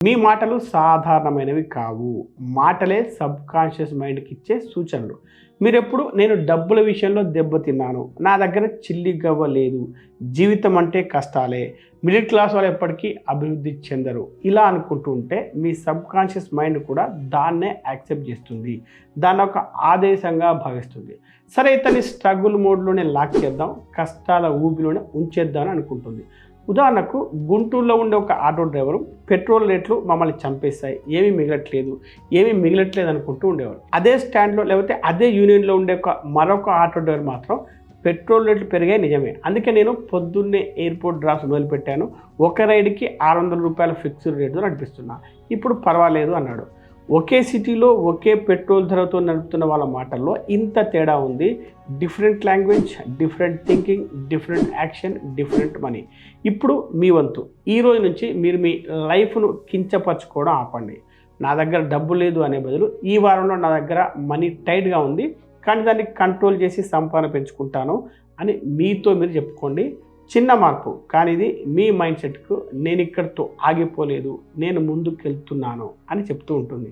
మీ మాటలు సాధారణమైనవి కావు. మాటలే సబ్‌కాన్షియస్ మైండ్‌కి ఇచ్చే సూచనలు. మీరెప్పుడు నేను డబ్బుల విషయంలో దెబ్బతిన్నాను. నా దగ్గర చిల్లి గవ్వ లేదు. జీవితం అంటే కష్టాలే. మిడిల్ క్లాస్ వాళ్ళు ఎప్పటికీ అభివృద్ధి చెందరు. ఇలా అనుకుంటూ ఉంటే మీ సబ్‌కాన్షియస్ మైండ్ కూడా దాన్నే యాక్సెప్ట్ చేస్తుంది. దాన్నొక ఆదేశంగా భావిస్తుంది. సరే ఇతన్ని స్ట్రగుల్ మోడ్‌లోనే లాక్ చేద్దాం. కష్టాల ఊబిలోనే ఉంచేద్దాం అని అనుకుంటుంది. ఉదాహరణకు గుంటూరులో ఉండే ఒక ఆటో డ్రైవరు పెట్రోల్ రేట్లు మమ్మల్ని చంపేస్తాయి, ఏమీ మిగలట్లేదు అనుకుంటూ ఉండేవారు. అదే స్టాండ్లో లేకపోతే అదే యూనియన్లో ఉండే మరొక ఆటో డ్రైవర్ మాత్రం పెట్రోల్ రేట్లు పెరిగాయి నిజమే, అందుకే నేను పొద్దున్నే ఎయిర్పోర్ట్ డ్రాప్స్ మొదలుపెట్టాను, ఒక రైడ్కి ₹600 ఫిక్స్డ్ రేటు నడిపిస్తున్నా, ఇప్పుడు పర్వాలేదు అన్నాడు. ఒకే సిటీలో ఒకే పెట్రోల్ ధరతో నడుపుతున్న వాళ్ళ మాటల్లో ఇంత తేడా ఉంది. Different language, different thinking, different action, different money. ఇప్పుడు మీ వంతు. ఈ రోజు నుంచి మీరు మీ లైఫ్ను కించపరచుకోవడం ఆపండి. నా దగ్గర డబ్బు లేదు అనే బదులు ఈ వారంలో నా దగ్గర మనీ టైట్గా ఉంది, కానీ దాన్ని కంట్రోల్ చేసి సంపాదన పెంచుకుంటాను అని మీతో మీరు చెప్పుకోండి. చిన్న మార్పు, కానీ ఇది మీ మైండ్ సెట్కు నేను ఇక్కడితో ఆగిపోలేదు, నేను ముందుకు వెళ్తున్నాను అని చెప్తూ ఉంటుంది.